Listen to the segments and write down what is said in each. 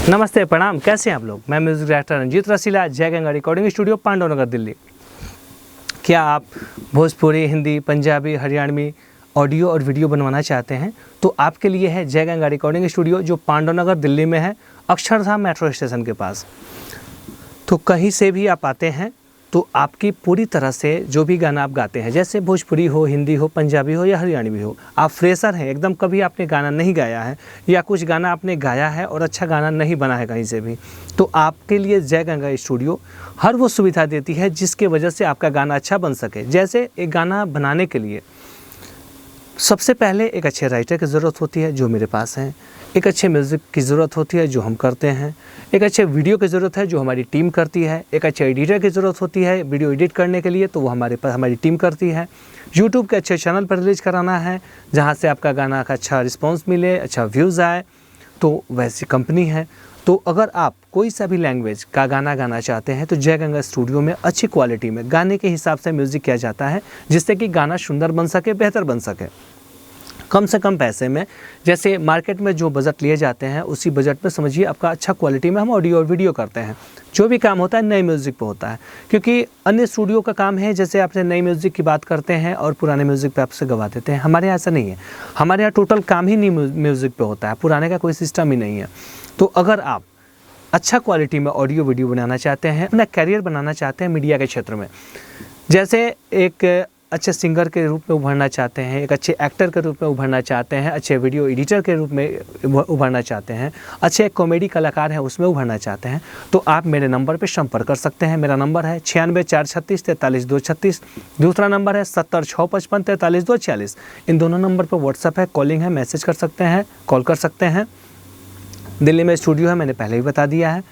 नमस्ते, प्रणाम। कैसे हैं आप लोग? मैं म्यूजिक डायरेक्टर रंजीत रसीला, जय गंगा रिकॉर्डिंग स्टूडियो, पांडवनगर, दिल्ली। क्या आप भोजपुरी, हिंदी, पंजाबी, हरियाणवी ऑडियो और वीडियो बनवाना चाहते हैं? तो आपके लिए है जय गंगा रिकॉर्डिंग स्टूडियो, जो पांडवनगर, दिल्ली में है, अक्षरधाम मेट्रो स्टेशन के पास। तो कहीं से भी आप आते हैं तो आपकी पूरी तरह से जो भी गाना आप गाते हैं, जैसे भोजपुरी हो, हिंदी हो, पंजाबी हो या हरियाणवी हो, आप फ्रेशर हैं, एकदम कभी आपने गाना नहीं गाया है या कुछ गाना आपने गाया है और अच्छा गाना नहीं बना है कहीं से भी, तो आपके लिए जय गंगा स्टूडियो हर वो सुविधा देती है जिसके वजह से आपका गाना अच्छा बन सके। जैसे एक गाना बनाने के लिए सबसे पहले एक अच्छे राइटर की ज़रूरत होती है, जो मेरे पास हैं। एक अच्छे म्यूज़िक की ज़रूरत होती है, जो हम करते हैं। एक अच्छे वीडियो की ज़रूरत है, जो हमारी टीम करती है। एक अच्छे एडिटर की ज़रूरत होती है वीडियो एडिट करने के लिए, तो वो हमारे पास हमारी टीम करती है। यूट्यूब के अच्छे चैनल पर रिलीज़ कराना है, जहाँ से आपका गाना का अच्छा रिस्पॉन्स मिले, अच्छा व्यूज़ आए, तो वैसी कंपनी है। तो अगर आप कोई सा भी लैंग्वेज का गाना गाना चाहते हैं तो जय गंगा स्टूडियो में अच्छी क्वालिटी में गाने के हिसाब से म्यूज़िक किया जाता है, जिससे कि गाना सुंदर बन सके, बेहतर बन सके, कम से कम पैसे में। जैसे मार्केट में जो बजट लिए जाते हैं उसी बजट में समझिए आपका अच्छा क्वालिटी में हम ऑडियो और वीडियो करते हैं। जो भी काम होता है नए म्यूज़िक पे होता है, क्योंकि अन्य स्टूडियो का काम है जैसे आपने नई म्यूज़िक की बात करते हैं और पुराने म्यूज़िक पे आपसे गवा देते हैं। हमारे यहाँ ऐसा नहीं है, हमारे यहाँ टोटल काम ही नई म्यूज़िक पे होता है, पुराने का कोई सिस्टम ही नहीं है। तो अगर आप अच्छा क्वालिटी में ऑडियो वीडियो बनाना चाहते हैं, अपना कैरियर बनाना चाहते हैं मीडिया के क्षेत्र में, जैसे एक अच्छे सिंगर के रूप में उभरना चाहते हैं, एक अच्छे एक्टर के रूप में उभरना चाहते हैं, अच्छे वीडियो एडिटर के रूप में उभरना चाहते हैं, अच्छे कॉमेडी कलाकार हैं उसमें उभरना चाहते हैं, तो आप मेरे नंबर पर संपर्क कर सकते हैं। मेरा नंबर है 96 436 43 236। दूसरा नंबर है 70 655 43 246। इन दोनों नंबर पर व्हाट्सअप है, कॉलिंग है, मैसेज कर सकते हैं, कॉल कर सकते हैं। दिल्ली में स्टूडियो है, मैंने पहले ही बता दिया है।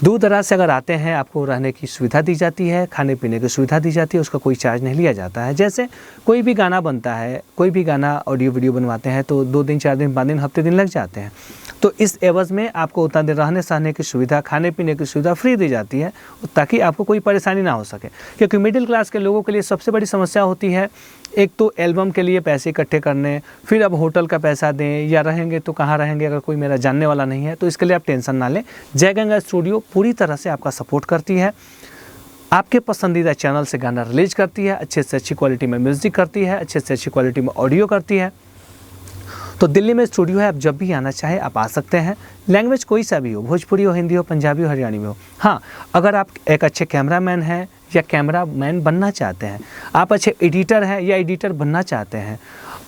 दूर दराज से अगर आते हैं आपको रहने की सुविधा दी जाती है, खाने पीने की सुविधा दी जाती है, उसका कोई चार्ज नहीं लिया जाता है। जैसे कोई भी गाना बनता है, कोई भी गाना ऑडियो वीडियो बनवाते हैं तो 2 दिन 4 दिन 5 दिन हफ्ते दिन लग जाते हैं, तो इस एवज़ में आपको उतना दिन रहने सहने की सुविधा, खाने पीने की सुविधा फ्री दी जाती है, ताकि आपको कोई परेशानी ना हो सके। क्योंकि मिडिल क्लास के लोगों के लिए सबसे बड़ी समस्या होती है, एक तो एल्बम के लिए पैसे इकट्ठे करने, फिर अब होटल का पैसा दें या रहेंगे तो कहाँ रहेंगे अगर कोई मेरा जानने वाला नहीं है, तो इसके लिए आप टेंशन ना लें। जय गंगा स्टूडियो पूरी तरह से आपका सपोर्ट करती है, आपके पसंदीदा चैनल से गाना रिलीज करती है, अच्छे से अच्छी क्वालिटी में म्यूज़िक करती है, अच्छे से अच्छी क्वालिटी में ऑडियो करती है। तो दिल्ली में स्टूडियो है, आप जब भी आना चाहे आप आ सकते हैं। लैंग्वेज कोई सा भी हो, भोजपुरी हो, हिंदी हो, पंजाबी हो, हरियाणवी हो। हाँ, अगर आप एक अच्छे कैमरामैन हैं या कैमरामैन बनना चाहते हैं, आप अच्छे एडिटर हैं या एडिटर बनना चाहते हैं,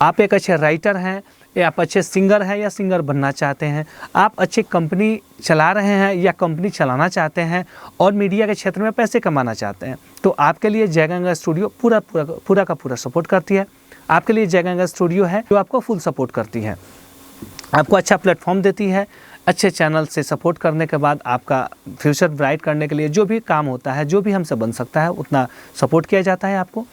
आप एक अच्छे राइटर हैं या आप अच्छे सिंगर हैं या सिंगर बनना चाहते हैं, आप अच्छी कंपनी चला रहे हैं या कंपनी चलाना चाहते हैं और मीडिया के क्षेत्र में पैसे कमाना चाहते हैं, तो आपके लिए जय गंगा स्टूडियो पूरा का पूरा सपोर्ट करती है। आपके लिए जय गंगा स्टूडियो है जो आपको फुल सपोर्ट करती है, आपको अच्छा प्लेटफॉर्म देती है। अच्छे चैनल से सपोर्ट करने के बाद आपका फ्यूचर ब्राइट करने के लिए जो भी काम होता है, जो भी हमसे बन सकता है, उतना सपोर्ट किया जाता है आपको।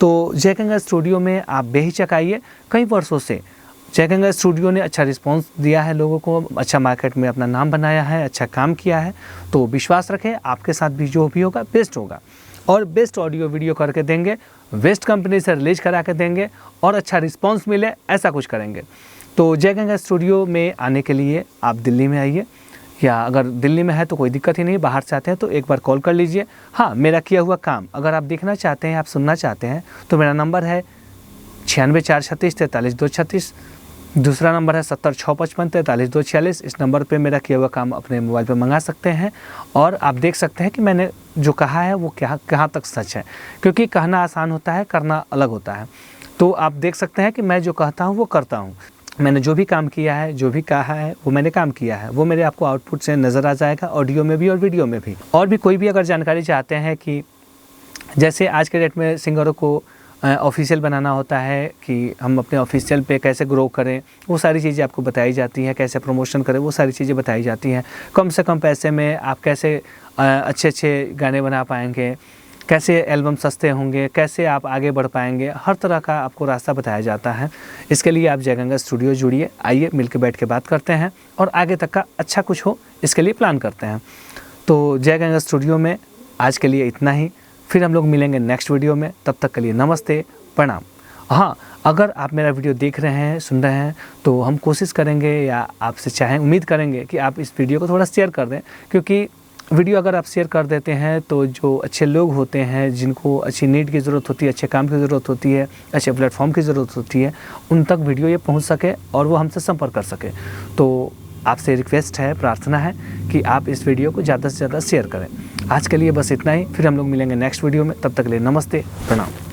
तो जय गंगा स्टूडियो में आप बेहिचक आइए। कई वर्षों से जय गंगा स्टूडियो ने अच्छा रिस्पांस दिया है लोगों को, अच्छा मार्केट में अपना नाम बनाया है, अच्छा काम किया है, तो विश्वास रखें आपके साथ भी जो भी होगा बेस्ट होगा, और बेस्ट ऑडियो वीडियो करके देंगे, बेस्ट कंपनी से रिलीज करा के देंगे और अच्छा रिस्पांस मिले, ऐसा कुछ करेंगे। तो जय गंगा स्टूडियो में आने के लिए आप दिल्ली में आइए, या अगर दिल्ली में है तो कोई दिक्कत ही नहीं, बाहर से आते हैं तो एक बार कॉल कर लीजिए। हाँ, मेरा किया हुआ काम अगर आप देखना चाहते हैं, आप सुनना चाहते हैं, तो मेरा नंबर है 96 436 43 236। दूसरा नंबर है 70 655 43 246। इस नंबर पे मेरा किया हुआ काम अपने मोबाइल पे मंगा सकते हैं और आप देख सकते हैं कि मैंने जो कहा है वो कहाँ तक सच है, क्योंकि कहना आसान होता है, करना अलग होता है। तो आप देख सकते हैं कि मैं जो कहता हूँ वो करता हूँ। मैंने जो भी काम किया है, जो भी कहा है वो मैंने काम किया है, वो मेरे आपको आउटपुट से नज़र आ जाएगा, ऑडियो में भी और वीडियो में भी। और भी कोई भी अगर जानकारी चाहते हैं कि जैसे आज के डेट में सिंगरों को ऑफिशियल बनाना होता है कि हम अपने ऑफिशियल पे कैसे ग्रो करें, वो सारी चीज़ें आपको बताई जाती हैं, कैसे प्रमोशन करें वो सारी चीज़ें बताई जाती हैं। कम से कम पैसे में आप कैसे अच्छे गाने बना पाएंगे, कैसे एल्बम सस्ते होंगे, कैसे आप आगे बढ़ पाएंगे, हर तरह का आपको रास्ता बताया जाता है। इसके लिए आप जय गंगा स्टूडियो जुड़िए, आइए मिलकर बैठ के बात करते हैं और आगे तक का अच्छा कुछ हो इसके लिए प्लान करते हैं। तो जय गंगा स्टूडियो में आज के लिए इतना ही, फिर हम लोग मिलेंगे नेक्स्ट वीडियो में। तब तक के लिए नमस्ते, प्रणाम। हाँ, अगर आप मेरा वीडियो देख रहे हैं, सुन रहे हैं, तो हम कोशिश करेंगे या आपसे चाहें, उम्मीद करेंगे कि आप इस वीडियो को थोड़ा शेयर कर दें, क्योंकि वीडियो अगर आप शेयर कर देते हैं तो जो अच्छे लोग होते हैं, जिनको अच्छी नीड की ज़रूरत होती है, अच्छे काम की ज़रूरत होती है, अच्छे प्लेटफॉर्म की ज़रूरत होती है, उन तक वीडियो ये पहुंच सके और वो हमसे संपर्क कर सके। तो आपसे रिक्वेस्ट है, प्रार्थना है कि आप इस वीडियो को ज़्यादा से ज़्यादा शेयर करें। आज के लिए बस इतना ही, फिर हम लोग मिलेंगे नेक्स्ट वीडियो में। तब तक के लिए नमस्ते, प्रणाम।